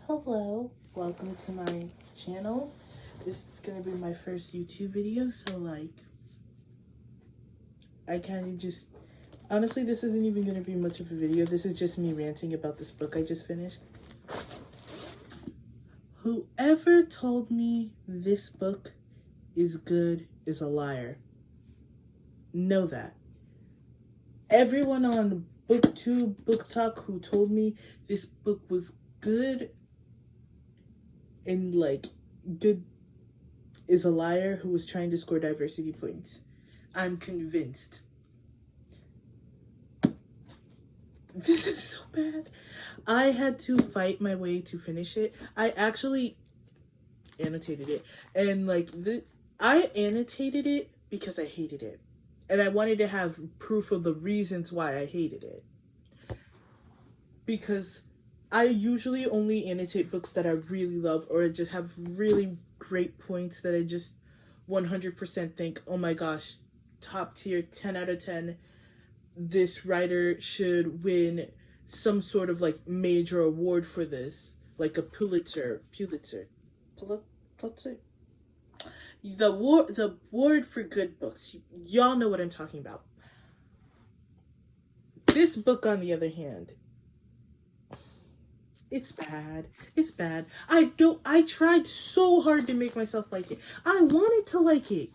Hello, welcome to my channel. This is gonna be my first YouTube video, so I kind of just, honestly, this isn't even gonna be much of a video. This is just me ranting about this book I just finished. Whoever told me this book is good is a liar. Know that. Everyone on BookTube, Book Talk who told me this book was good and good is a liar who was trying to score diversity points. I'm convinced. This is so bad. I had to fight my way to finish it. I actually annotated it. And I annotated it because I hated it. And I wanted to have proof of the reasons why I hated it. Because I usually only annotate books that I really love or just have really great points that I just 100% think, oh my gosh, top tier, 10 out of 10. This writer should win some sort of major award for this, like a Pulitzer. The award for good books. Y'all know what I'm talking about. This book, on the other hand, it's bad. It's bad. I tried so hard to make myself like it. I wanted to like it.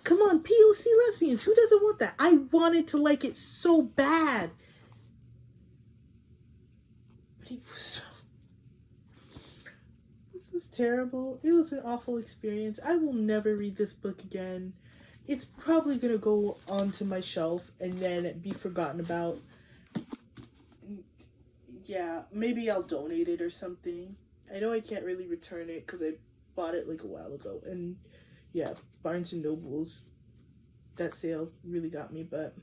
Come on, POC lesbians. Who doesn't want that? I wanted to like it so bad. But it was so... This was terrible. It was an awful experience. I will never read this book again. It's probably going to go onto my shelf and then be forgotten about. Yeah, maybe I'll donate it or something. I know I can't really return it because I bought it a while ago. And yeah, Barnes & Noble's, that sale really got me, but...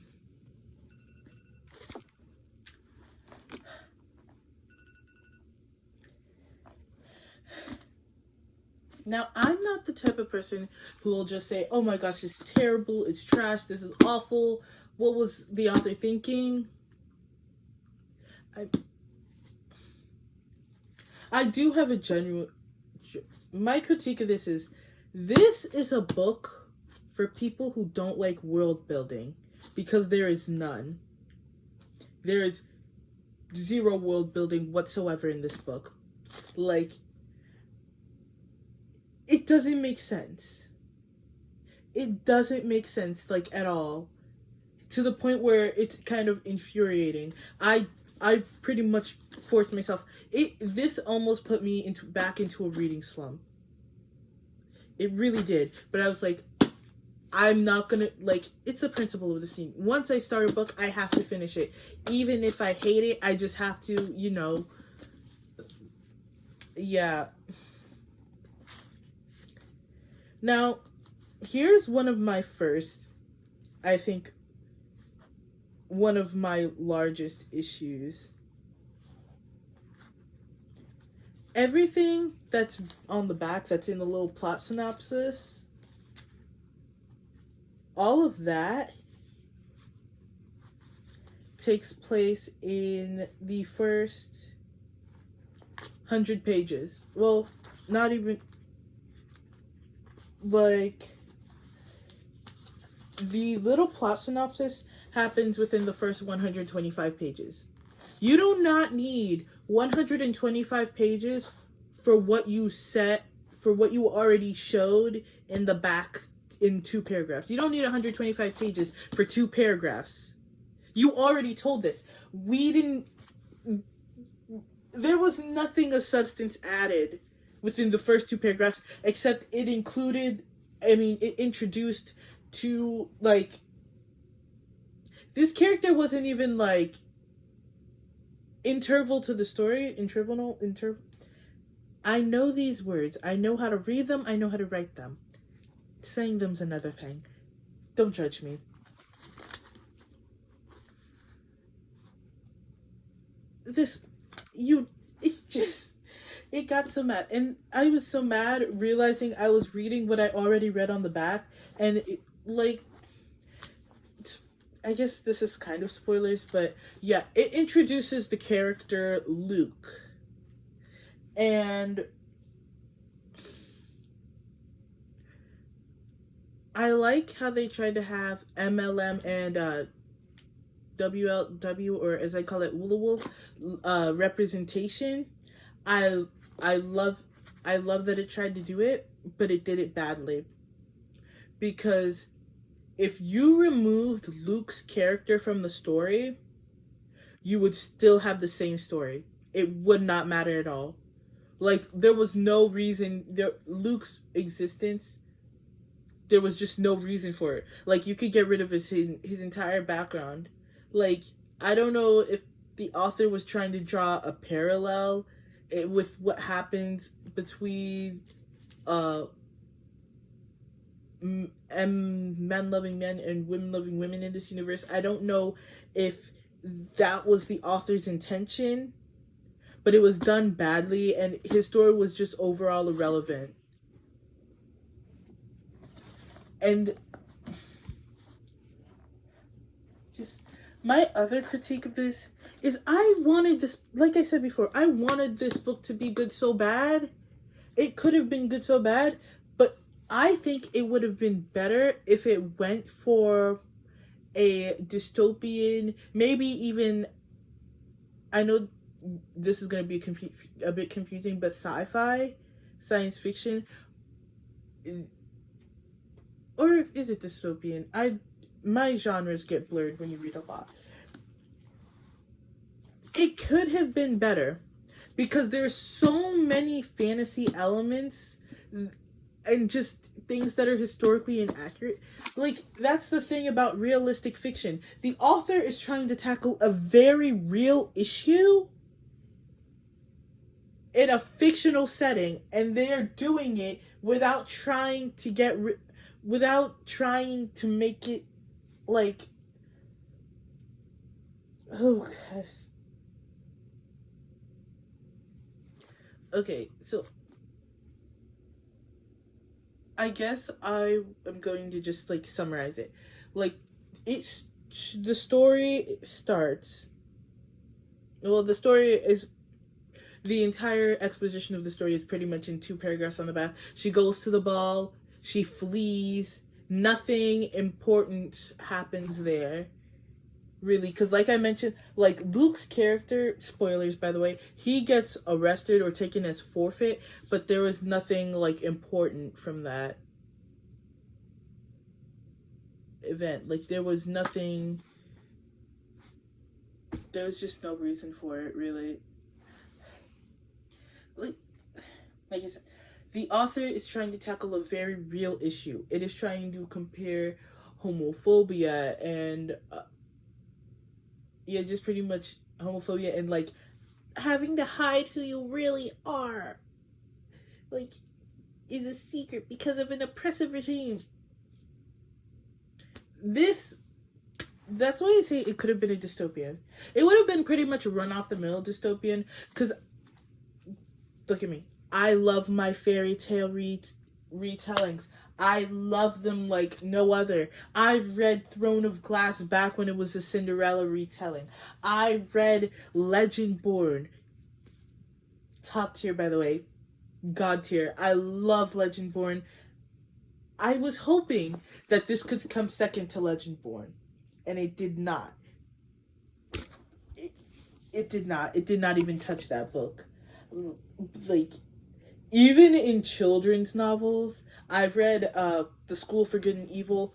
Now, I'm not the type of person who will just say, oh my gosh, it's terrible, it's trash, this is awful. What was the author thinking? I do have a genuine... My critique of this is a book for people who don't like world building, because there is none. There is zero world building whatsoever in this book. It doesn't make sense. It doesn't make sense, at all. To the point where it's kind of infuriating. I pretty much forced myself. This almost put me back into a reading slump. It really did. But I was like, I'm not gonna, it's the principle of the scene. Once I start a book, I have to finish it. Even if I hate it, I just have to, yeah. Now, here's one of my largest issues. Everything that's on the back, that's in the little plot synopsis, all of that takes place in the first 100 pages. Well, not even... the little plot synopsis happens within the first 125 pages. You do not need 125 pages for what you already showed in the back in 2 paragraphs. You don't need 125 pages for 2 paragraphs. You already told this. There was nothing of substance added within the first 2 paragraphs, except it introduced to, this character wasn't even, interval to the story, I know these words. I know how to read them. I know how to write them. Saying them's another thing. Don't judge me. It got so mad. And I was so mad realizing I was reading what I already read on the back. And I guess this is kind of spoilers, but yeah, it introduces the character Luke. And I like how they tried to have MLM and WLW, or as I call it, Woola Wolf, representation. I I love I love that it tried to do it, but it did it badly. Because if you removed Luke's character from the story, you would still have the same story. It would not matter at all. Like, there was no reason Luke's existence, there was just no reason for it. Like, you could get rid of his entire background. Like, I don't know if the author was trying to draw a parallel with what happens between men loving men and women loving women in this universe. I don't know if that was the author's intention, but it was done badly, and his story was just overall irrelevant. And just my other critique of this is, I wanted this, like I said before, I wanted this book to be good so bad. It could have been good so bad, but I think it would have been better if it went for a dystopian, maybe even, I know this is going to be a bit confusing, but sci-fi, science fiction, or is it dystopian? My genres get blurred when you read a lot. It could have been better because there's so many fantasy elements and just things that are historically inaccurate. Like, that's the thing about realistic fiction. The author is trying to tackle a very real issue in a fictional setting, and they are doing it without trying to make it like, oh gosh. Okay, so I guess I am going to just like summarize it. Like, the story starts. Well, the entire exposition of the story is pretty much in 2 paragraphs on the back. She goes to the ball, she flees, nothing important happens there, really, because like I mentioned, like, Luke's character, spoilers by the way, he gets arrested or taken as forfeit, but there was nothing like important from that event. Like, there was just no reason for it, really. Like I said, the author is trying to tackle a very real issue. It is trying to compare homophobia and just pretty much homophobia and like having to hide who you really are, like, is a secret because of an oppressive regime. That's why I say it could have been a dystopian. It would have been pretty much a run-off-the-mill dystopian, because look at me. I love my fairy tale retellings. I love them like no other. I've read Throne of Glass back when it was a Cinderella retelling. I read Legendborn. Top tier, by the way. God tier. I love Legendborn. I was hoping that this could come second to Legendborn, and it did not. It did not. It did not even touch that book. Like, even in children's novels, I've read The School for Good and Evil,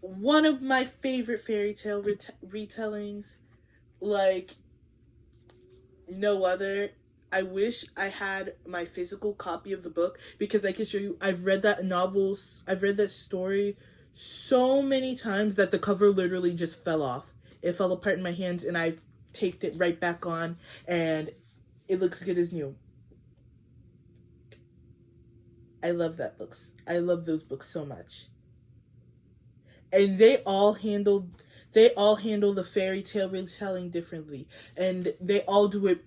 one of my favorite fairy tale retellings, like no other. I wish I had my physical copy of the book, because I can show you. I've read that story so many times that the cover literally just fell off. It fell apart in my hands, and I've taped it right back on, and it looks good as new. I love those books so much. And they all handle the fairy tale retelling differently, and they all do it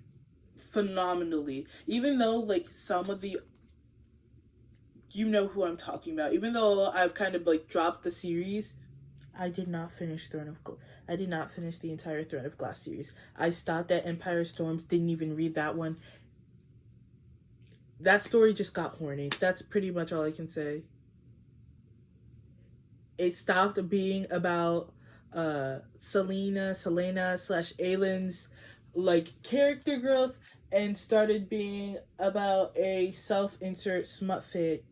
phenomenally. Even though, like, some of the, you know who I'm talking about. Even though I've kind of like dropped the series, I did not finish the entire Throne of Glass series. I stopped at Empire Storms, didn't even read that one. that story just got horny. That's pretty much all I can say. It stopped being about Selena slash Aylin's like character growth and started being about a self-insert smut fic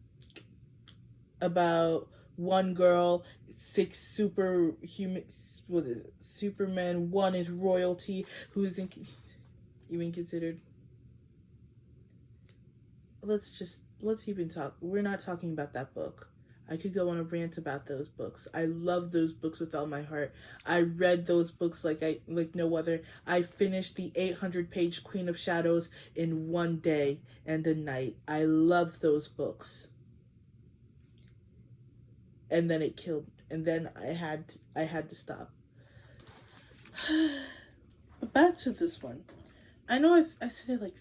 about one girl, six superhuman, what is it, Superman, one is royalty, who isn't even considered. Let's even talk. We're not talking about that book. I could go on a rant about those books. I love those books with all my heart. I read those books like no other. I finished the 800-page Queen of Shadows in one day and a night. I love those books. And then it killed. And then I had to stop. But back to this one. I know I said it like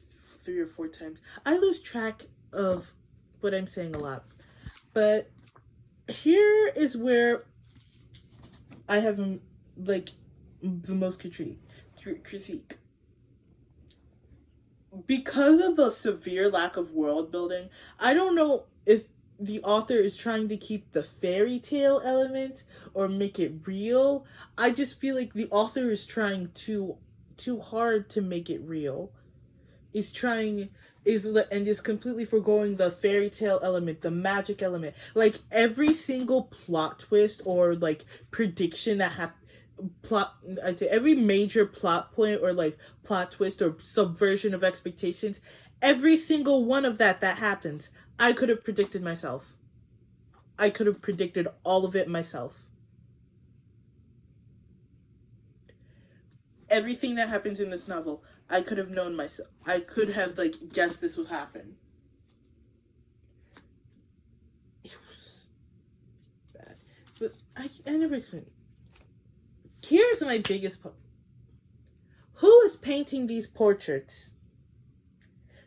3 or 4 times. I lose track of what I'm saying a lot. But here is where I have like the most critique. Because of the severe lack of world building, I don't know if the author is trying to keep the fairy tale element or make it real. I just feel like the author is trying too hard to make it real. Is completely foregoing the fairy tale element, the magic element. Like every single plot twist or like prediction that I'd say every major plot point or like plot twist or subversion of expectations, every single one of that happens, I could have predicted myself. I could have predicted all of it myself. Everything that happens in this novel, I could have known myself. I could have like guessed this would happen. It was bad, but I never explained. Here's my biggest problem. Who is painting these portraits?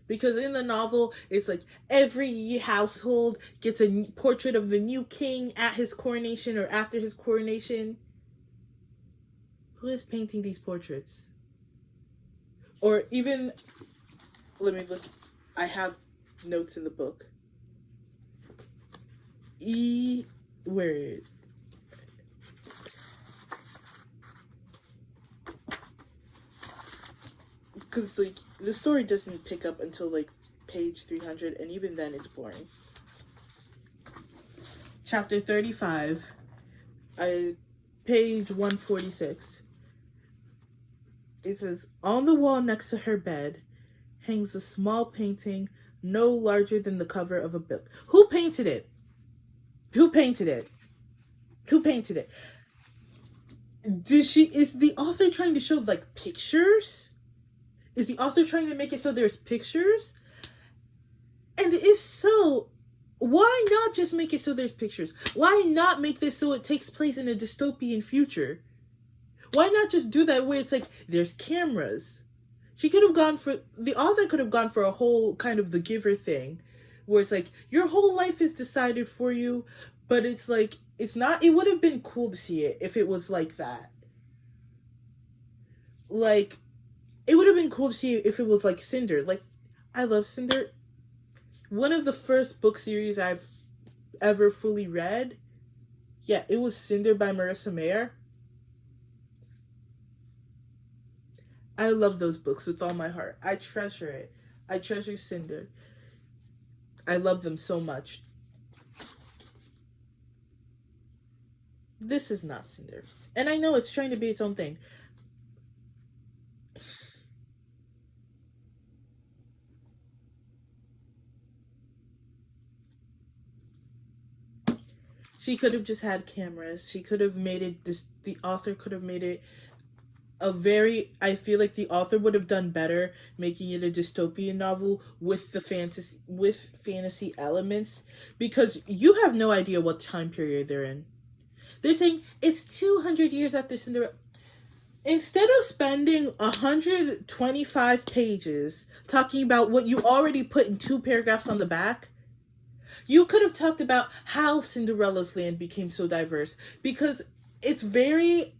Because in the novel, it's like every household gets a portrait of the new king at his coronation or after his coronation. Who is painting these portraits? Or even, let me look. I have notes in the book. Where is? Because like the story doesn't pick up until like page 300, and even then it's boring. Chapter 35, page 146. It says, on the wall next to her bed hangs a small painting no larger than the cover of a book. Who painted it? Who painted it? Who painted it? Is the author trying to show like pictures? Is the author trying to make it so there's pictures? And if so, why not just make it so there's pictures? Why not make this so it takes place in a dystopian future? Why not just do that where it's like, there's cameras? The author could have gone for a whole kind of The Giver thing, where it's like, your whole life is decided for you, but it's like, it's not, it would have been cool to see it if it was like that. Like, it would have been cool to see it if it was like Cinder. Like, I love Cinder. One of the first book series I've ever fully read, yeah, it was Cinder by Marissa Mayer. I love those books with all my heart. I treasure it. I treasure Cinder. I love them so much. This is not Cinder. And I know it's trying to be its own thing. She could have just had cameras. She could have made it, the author could have made it I feel like the author would have done better making it a dystopian novel with fantasy elements, because you have no idea what time period they're in. They're saying it's 200 years after Cinderella. Instead of spending 125 pages talking about what you already put in 2 paragraphs on the back, you could have talked about how Cinderella's land became so diverse, because it's very,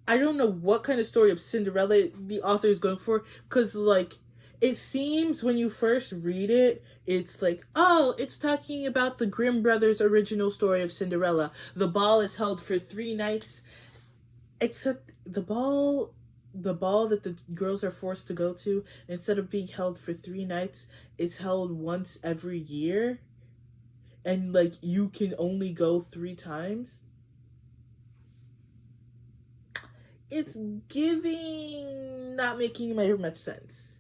I don't know what kind of story of Cinderella the author is going for, because, like, It seems when you first read it, it's like, oh, it's talking about the Grimm brothers' original story of Cinderella. The ball is held for 3 nights, except the ball that the girls are forced to go to, instead of being held for 3 nights, it's held once every year, and like you can only go 3 times. It's giving not making very much sense.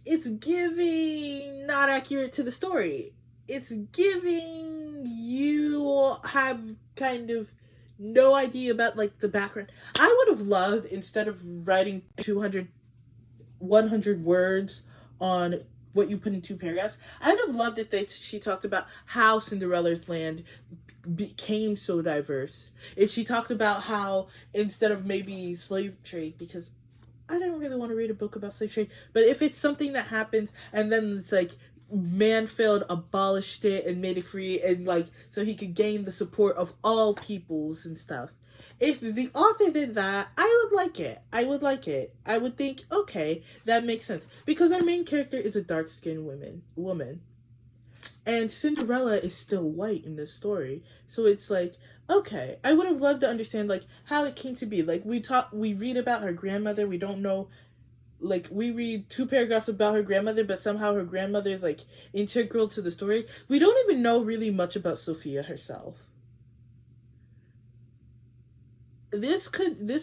It's giving not accurate to the story. It's giving you have kind of no idea about like the background. I would have loved, instead of writing 200, 100 words on what you put in 2 paragraphs, I would have loved if she talked about how Cinderella's land became so diverse. If she talked about how, instead of maybe slave trade, because I didn't really want to read a book about slave trade, but if it's something that happens and then it's like Mansfield abolished it and made it free, and like so he could gain the support of all peoples and stuff. If the author did that, I would like it. I would like it. I would think, okay, that makes sense, because our main character is a dark-skinned woman. And Cinderella is still white in this story. So it's like, okay, I would have loved to understand like how it came to be. Like we read about her grandmother, we don't know, like we read 2 paragraphs about her grandmother, but somehow her grandmother is like integral to the story. We don't even know really much about Sophia herself. This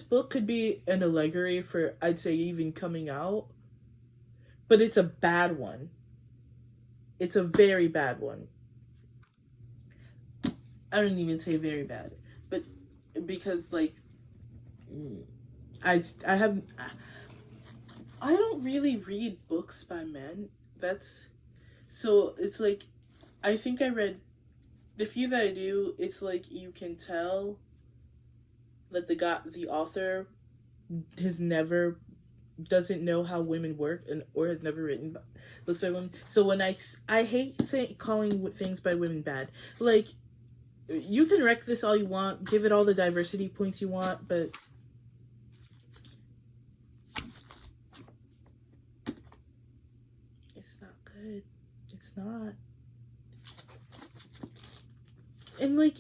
book could be an allegory for, I'd say, even coming out, but it's a bad one. It's a very bad one. I don't even say very bad, but because like I don't really read books by men. So it's like, I think I read the few that I do. It's like you can tell that the author doesn't know how women work, or has never written books by women. So when I hate calling things by women bad. Like, you can wreck this all you want, give it all the diversity points you want, but it's not good. It's not. And like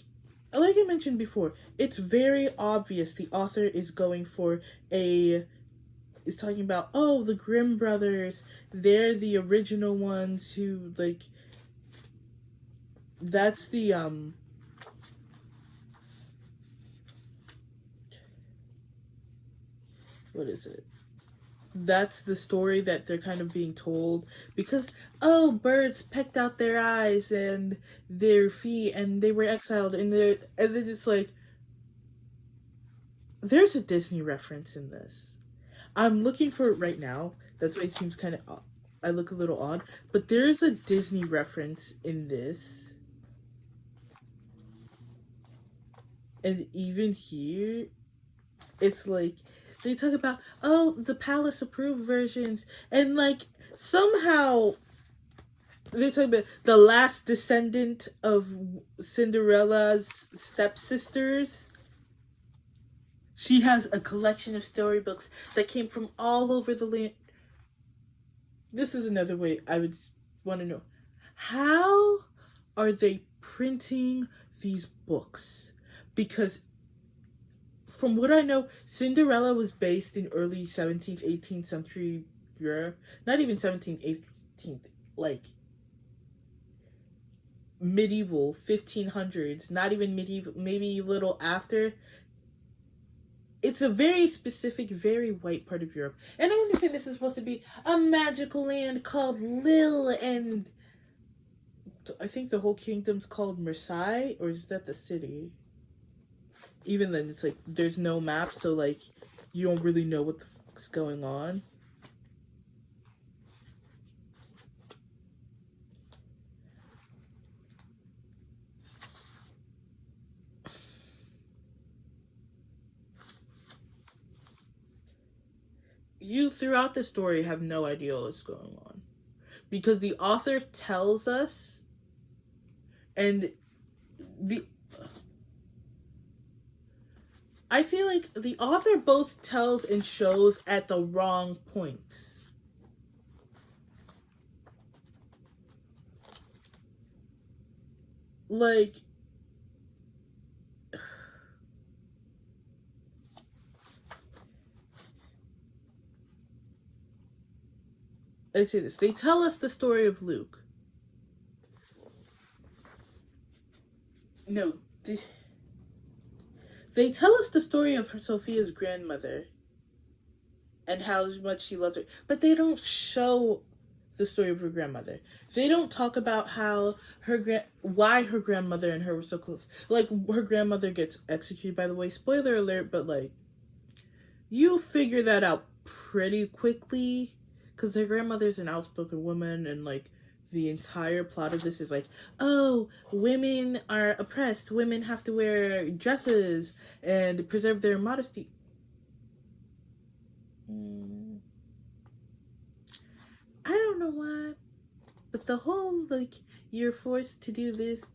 I mentioned before, it's very obvious the author is going for is talking about, oh, the Grimm brothers, they're the original ones who, like, that's the what is it? That's the story that they're kind of being told, because, oh, birds pecked out their eyes and their feet and they were exiled, and then it's like, there's a Disney reference in this. I'm looking for it right now. That's why it seems kind of odd. I look a little odd, but there's a Disney reference in this. And even here, it's like, they talk about, oh, the palace approved versions, and like somehow they talk about the last descendant of Cinderella's stepsisters. She has a collection of storybooks that came from all over the land. This is another way I would want to know. How are they printing these books? Because from what I know, Cinderella was based in early 17th, 18th century Europe. Not even 17th, 18th. Like, medieval, 1500s. Not even medieval, maybe a little after. It's a very specific, very white part of Europe. And I understand this is supposed to be a magical land called Lille, and I think the whole kingdom's called Marseille, or is that the city? Even then, it's like, there's no map, so like, you don't really know what the fuck's going on. You, throughout the story, have no idea what's going on. Because the author tells us, and I feel like the author both tells and shows at the wrong points. Like, I say this. They tell us the story of Luke. No, they tell us the story of Sophia's grandmother and how much she loved her, but they don't show the story of her grandmother. They don't talk about how why her grandmother and her were so close. Like, her grandmother gets executed, by the way. Spoiler alert, but like, you figure that out pretty quickly, because their grandmother's an outspoken woman, and like, the entire plot of this is like, oh, women are oppressed, women have to wear dresses and preserve their modesty. I don't know why, but the whole, like, you're forced to do this,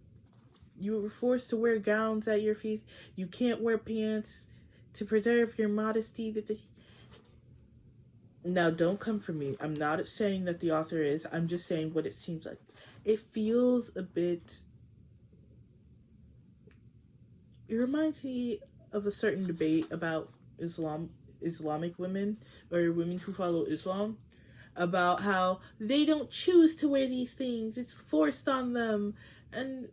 you were forced to wear gowns at your feet, you can't wear pants to preserve your modesty. Now, don't come for me. I'm not saying that the author is. I'm just saying what it seems like. It feels a bit... It reminds me of a certain debate about Islamic women, or women who follow Islam, about how they don't choose to wear these things. It's forced on them. And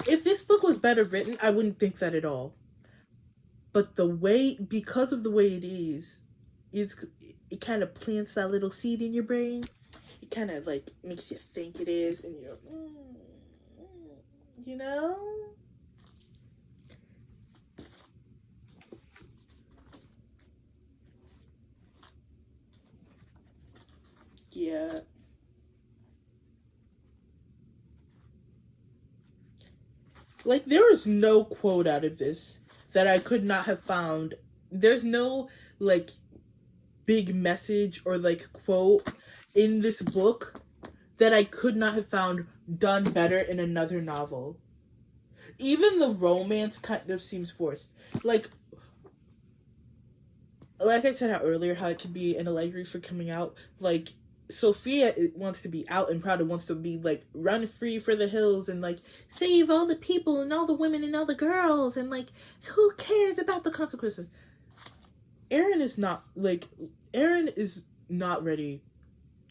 if this book was better written, I wouldn't think that at all. But because of the way it is, it kind of plants that little seed in your brain. It kind of like makes you think it is, and you're, you know? Yeah. Like, there is no quote out of this that I could not have found. There's no, like, big message or, like, quote in this book that I could not have found done better in another novel. Even the romance kind of seems forced. Like I said earlier, how it could be an allegory for coming out. Like, Sophia wants to be out and proud and wants to be, like, run free for the hills and, like, save all the people and all the women and all the girls, and, like, who cares about the consequences? Aaron is not ready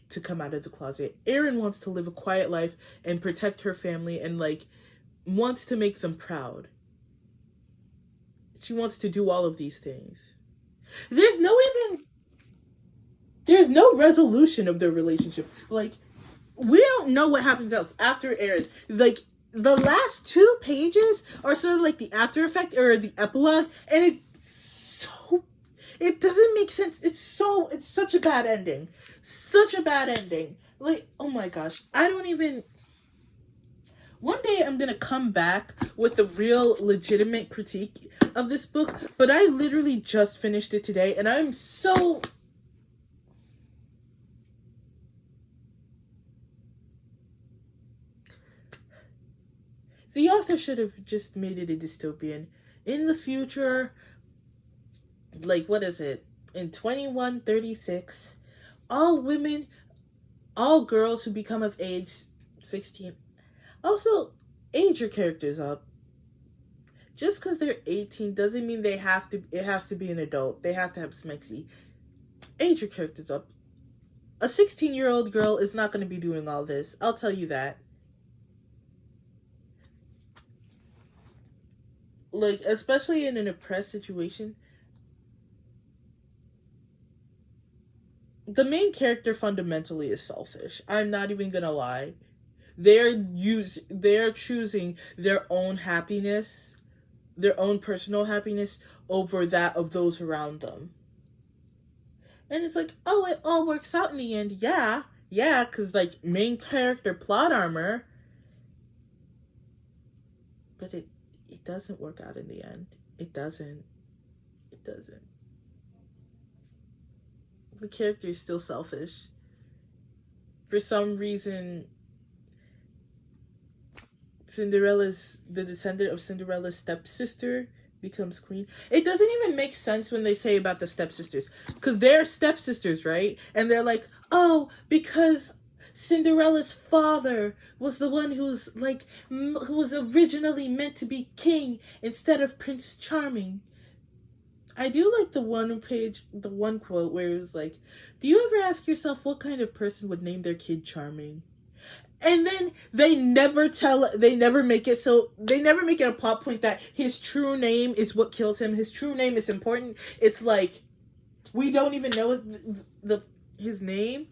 to come out of the closet. Aaron wants to live a quiet life and protect her family, and, like, wants to make them proud. She wants to do all of these things. There's no resolution of their relationship. Like, we don't know what happens else after Aaron. Like, the last 2 pages are sort of like the after effect or the epilogue, and it doesn't make sense. It's such a bad ending. Such a bad ending. Like, oh my gosh. One day I'm gonna come back with a real legitimate critique of this book, but I literally just finished it today, and I'm so... The author should have just made it a dystopian. In the future, like, what is it? In 2136, all girls who become of age 16, also, age your characters up. Just because they're 18 doesn't mean it has to be an adult. They have to have smexy. Age your characters up. A 16-year-old girl is not going to be doing all this. I'll tell you that. Like, especially in an oppressed situation, the main character fundamentally is selfish. I'm not even gonna lie. They're choosing their own happiness, their own personal happiness, over that of those around them. And it's like, oh, it all works out in the end. Yeah, because, like, main character plot armor. But it doesn't work out in the end. It doesn't. The character is still selfish. For some reason, the descendant of Cinderella's stepsister becomes queen. It doesn't even make sense when they say about the stepsisters, because they're stepsisters, right? And they're like, oh, because Cinderella's father was the one who's like, who was originally meant to be king instead of Prince Charming. I do like the one quote where it was like, do you ever ask yourself what kind of person would name their kid Charming? And then they never make it a plot point that his true name is what kills him. His true name is important. It's like, we don't even know his name.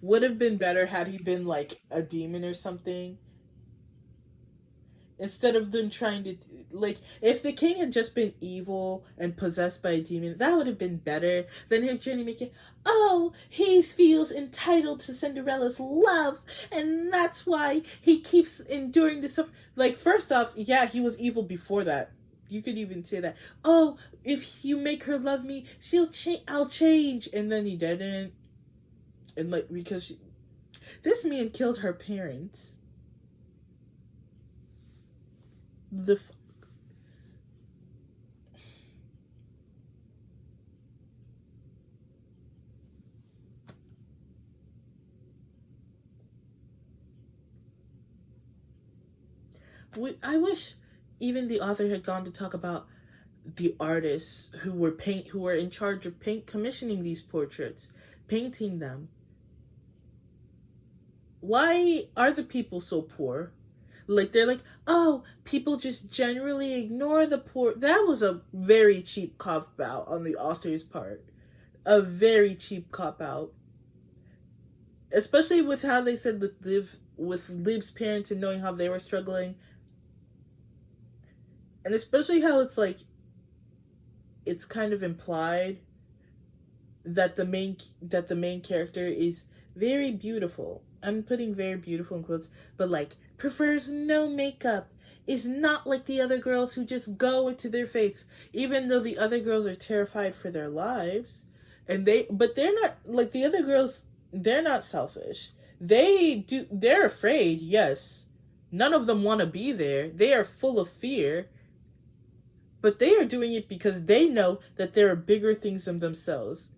Would have been better had he been like a demon or something. Instead of them trying to, like, if the king had just been evil and possessed by a demon, that would have been better than him trying to make it, oh, he feels entitled to Cinderella's love, and that's why he keeps enduring this stuff. Like, first off, yeah, he was evil before that. You could even say that, oh, if you make her love me, I'll change. And then he didn't. And, like, because this man killed her parents. I wish even the author had gone to talk about the artists who were in charge of commissioning these portraits, painting them. Why are the people so poor? Like, they're like, oh, people just generally ignore the poor. That was a very cheap cop-out on the author's part. A very cheap cop-out. Especially with how they said with Liv's parents and knowing how they were struggling. And especially how it's like, it's kind of implied that the main character is very beautiful. I'm putting very beautiful in quotes, but like, prefers no makeup, is not like the other girls who just go into their fates, even though the other girls are terrified for their lives. But they're not like the other girls. They're not selfish. They're afraid, yes. None of them want to be there. They are full of fear. But they are doing it because they know that there are bigger things than themselves.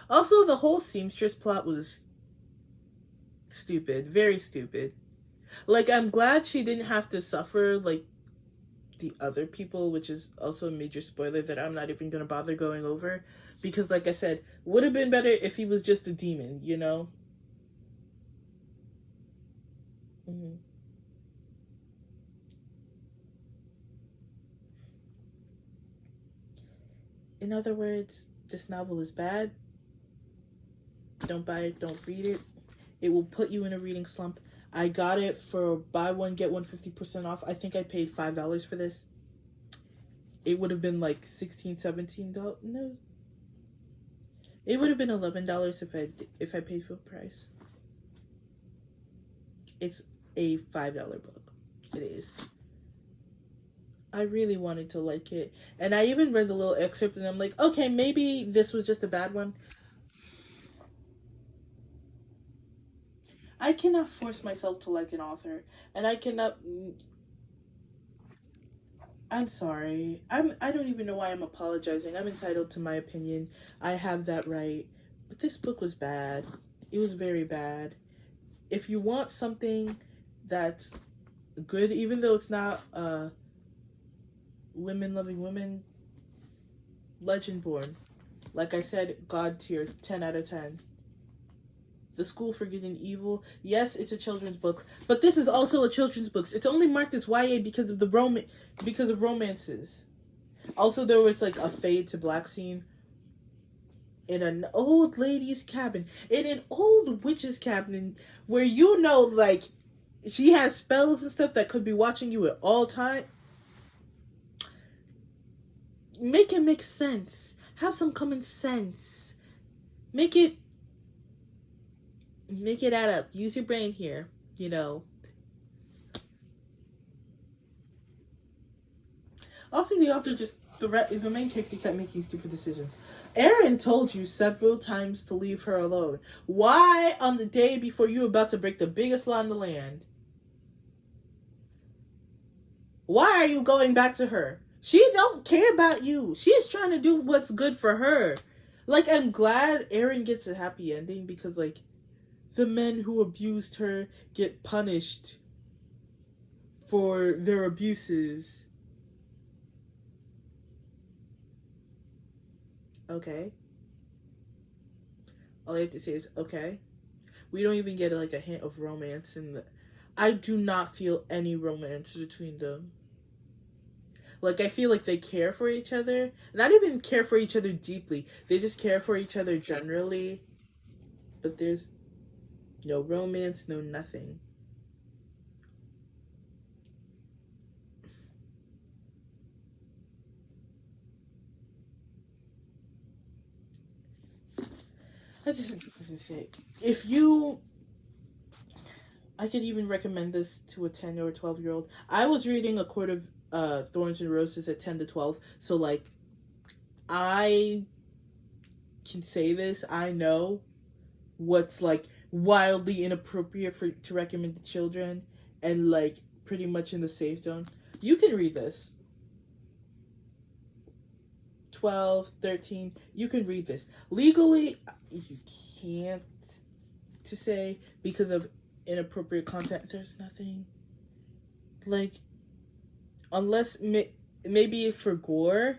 Also, the whole seamstress plot was stupid. Very stupid. Like, I'm glad she didn't have to suffer like the other people, which is also a major spoiler that I'm not even going to bother going over. Because, like I said, would have been better if he was just a demon, you know? Mm-hmm. In other words, this novel is bad. Don't buy it, don't read it. It will put you in a reading slump. I got it for buy one, get one 50% off. I think I paid $5 for this. It would have been like $16, $17. No. It would have been $11 if I paid full price. It's a $5 book. It is. I really wanted to like it. And I even read the little excerpt and I'm like, okay, maybe this was just a bad one. I cannot force myself to like an author. And I cannot... I'm sorry. I don't even know why I'm apologizing. I'm entitled to my opinion. I have that right. But this book was bad. It was very bad. If you want something that's good, even though it's not women loving women, Legendborn. Like I said, God tier, 10 out of 10. The School for Good and Evil. Yes, it's a children's book, but this is also a children's book. It's only marked as YA because of because of romances. Also, there was like a fade to black scene in an old lady's cabin, in an old witch's cabin, where you know, like, she has spells and stuff that could be watching you at all time. Make it make sense. Have some common sense. Make it add up. Use your brain here, you know. Also, the author the main character kept making stupid decisions. Erin told you several times to leave her alone. Why on the day before you were about to break the biggest law in the land? Why are you going back to her? She don't care about you. She's trying to do what's good for her. Like, I'm glad Erin gets a happy ending because, like, the men who abused her get punished for their abuses. Okay. All I have to say is okay. We don't even get like a hint of romance in the. I do not feel any romance between them. Like, I feel like they care for each other. Not even care for each other deeply. They just care for each other generally. But there's no romance, no nothing. I just say, if you, I could even recommend this to a 10 or 12-year-old. I was reading A Court of Thorns and Roses at 10 to 12, so like, I can say this. I know what's like wildly inappropriate for to recommend to children, and like pretty much in the safe zone. You can read this. 12, 13, you can read this. Legally, you can't to say because of inappropriate content. There's nothing. Like, unless maybe for gore,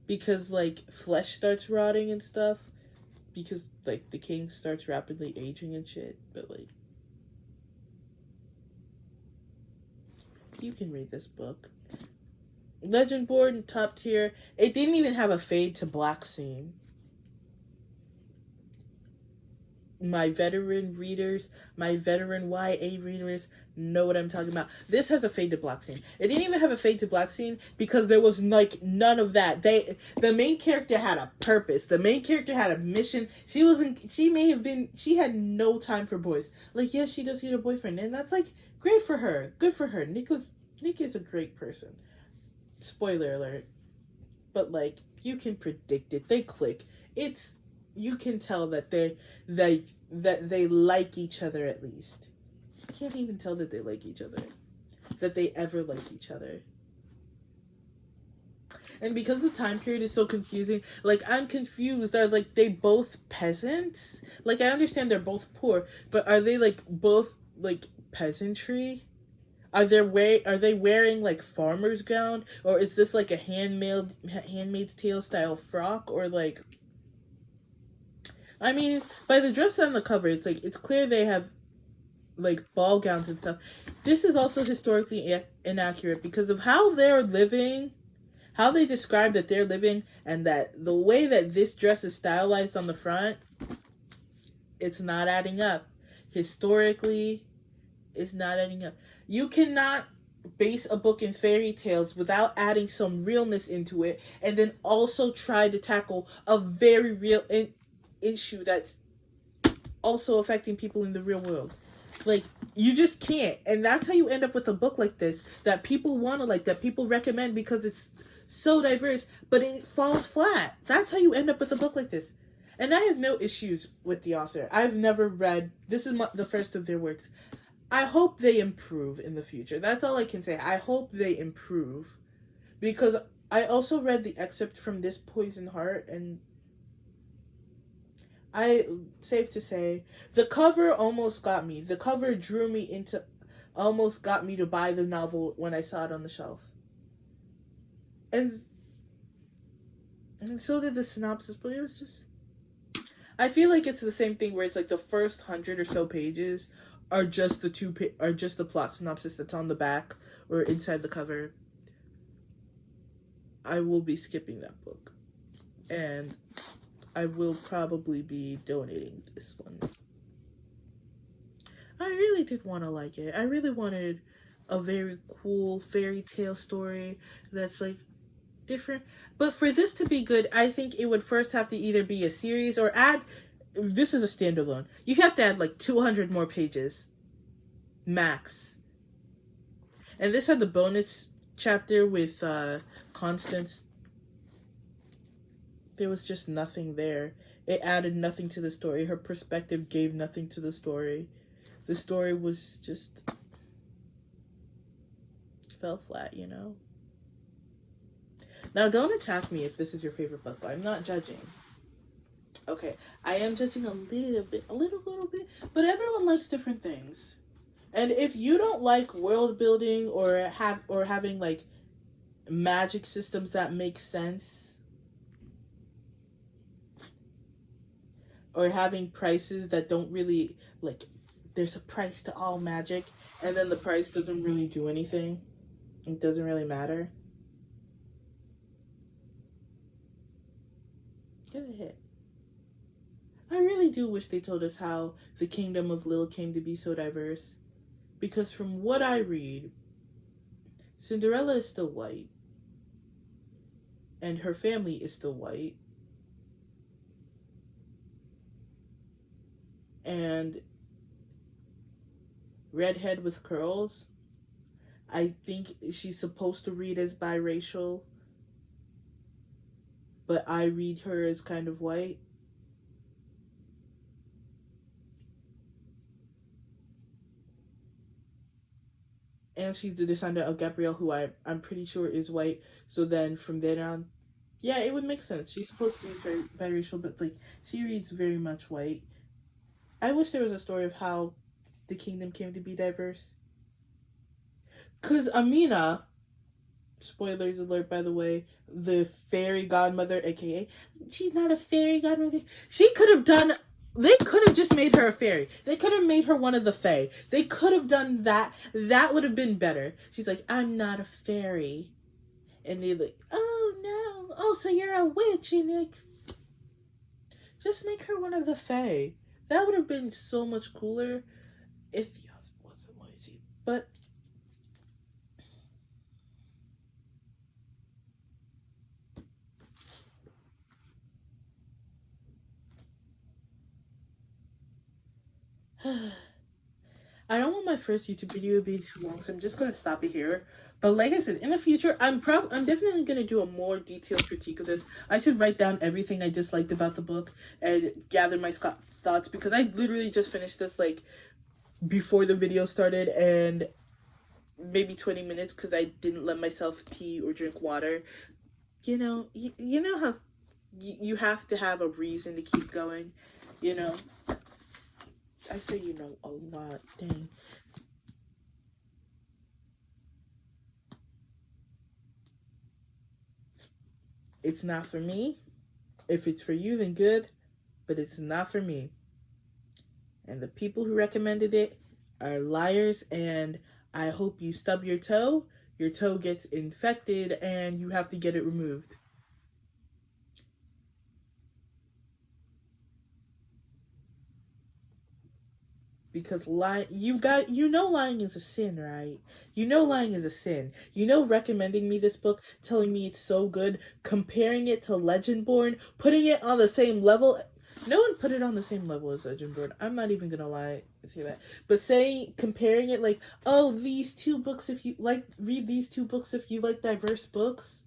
because like flesh starts rotting and stuff, because like the king starts rapidly aging and shit. But like, you can read this book. Legend board, top tier. It didn't even have a fade to black scene. My veteran readers, my veteran YA readers know what I'm talking about. This has a fade to black scene. It didn't even have a fade to black scene because there was like none of that. The main character had a purpose. The main character had a mission. She had no time for boys. Like, yes, she does need a boyfriend, and that's like great for her. Good for her. Nick is a great person. Spoiler alert. But like, you can predict it. They click. You can tell that they like each other at least. You can't even tell that they like each other. That they ever like each other. And because the time period is so confusing, like, I'm confused. Are like they both peasants? Like, I understand they're both poor, but are they like both like peasantry? Are they wearing like farmer's gown, or is this like a Handmaid's Tale style frock, or like? I mean, by the dress on the cover, it's clear they have like ball gowns and stuff. This is also historically inaccurate because of how they're living, how they describe that they're living, and that the way that this dress is stylized on the front, it's not adding up. Historically, it's not adding up. You cannot base a book in fairy tales without adding some realness into it, and then also try to tackle a very real issue that's also affecting people in the real world. Like, you just can't. And that's how you end up with a book like this that people want to like, that people recommend because it's so diverse, but it falls flat. That's how you end up with a book like this. And I have no issues with the author. I've never read, this is the first of their works. I hope they improve in the future. That's all I can say. I hope they improve. Because I also read the excerpt from This Poison Heart, and safe to say, the cover almost got me. The cover drew me into, almost got me to buy the novel when I saw it on the shelf. And so did the synopsis, but it was just, I feel like it's the same thing where it's like the first 100 or so pages are just the plot synopsis that's on the back or inside the cover. I will be skipping that book, and I will probably be donating this one. I really did want to like it. I really wanted a very cool fairy tale story that's like different. But for this to be good, I think it would first have to either be a series or this is a standalone. You have to add like 200 more pages. Max. And this had the bonus chapter with Constance. There was just nothing there. It added nothing to the story. Her perspective gave nothing to the story. The story was just fell flat, you know? Now, don't attack me if this is your favorite book. I'm not judging. Okay, I am judging a little bit, a little bit, but everyone likes different things. And if you don't like world building or having like magic systems that make sense, or having prices that don't really like, there's a price to all magic, and then the price doesn't really do anything. It doesn't really matter. Go ahead. I really do wish they told us how the kingdom of Lil came to be so diverse. Because from what I read, Cinderella is still white. And her family is still white. And redhead with curls, I think she's supposed to read as biracial. But I read her as kind of white. And she's the descendant of Gabrielle, who I'm pretty sure is white. So then from then on, yeah, it would make sense. She's supposed to be very biracial, but like she reads very much white. I wish there was a story of how the kingdom came to be diverse. Cause Amina, spoilers alert by the way, the fairy godmother, aka she's not a fairy godmother. They could have just made her a fairy. They could have made her one of the fae. They could have done that. That would have been better. She's like, I'm not a fairy. And they're like, oh no. Oh, so you're a witch. And like, just make her one of the fae. That would have been so much cooler if the other wasn't lazy. But I don't want my first YouTube video to be too long, so I'm just gonna stop it here. But like I said, in the future, I'm definitely gonna do a more detailed critique of this. I should write down everything I disliked about the book and gather my thoughts, because I literally just finished this like before the video started, and maybe 20 minutes because I didn't let myself pee or drink water. You know, you know how you have to have a reason to keep going, you know. I say you know a lot, dang. It's not for me. If it's for you, then good, but it's not for me. And the people who recommended it are liars, and I hope you stub your toe gets infected, and you have to get it removed. Because lying is a sin, right? You know lying is a sin. You know recommending me this book, telling me it's so good, comparing it to Legendborn, putting it on the same level. No one put it on the same level as Legendborn. I'm not even gonna lie and say that. But comparing it like, oh, these two books, if you like, read these two books if you like diverse books.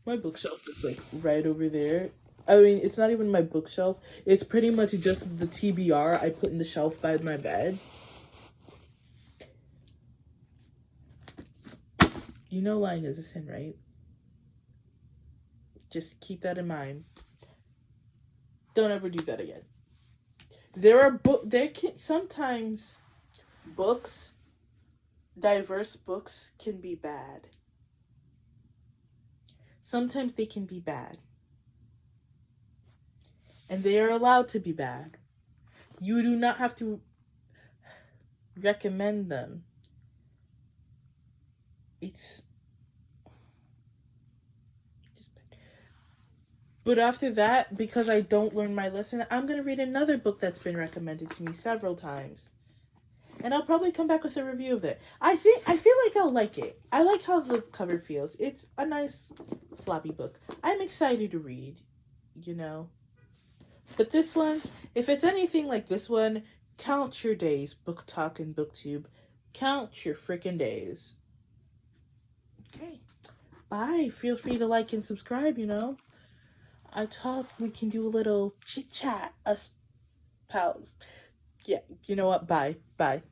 My bookshelf is like right over there. I mean, it's not even my bookshelf. It's pretty much just the TBR I put in the shelf by my bed. You know lying is a sin, right? Just keep that in mind. Don't ever do that again. Sometimes diverse books can be bad. Sometimes they can be bad. And they are allowed to be bad. You do not have to recommend them. But after that, because I don't learn my lesson, I'm going to read another book that's been recommended to me several times. And I'll probably come back with a review of it. I feel like I'll like it. I like how the cover feels. It's a nice floppy book. I'm excited to read, you know. But this one, if it's anything like this one, count your days, Book Talk and BookTube. Count your freaking days. Okay. Bye. Feel free to like and subscribe, you know. We can do a little chit-chat, us pals. Yeah, you know what? Bye. Bye.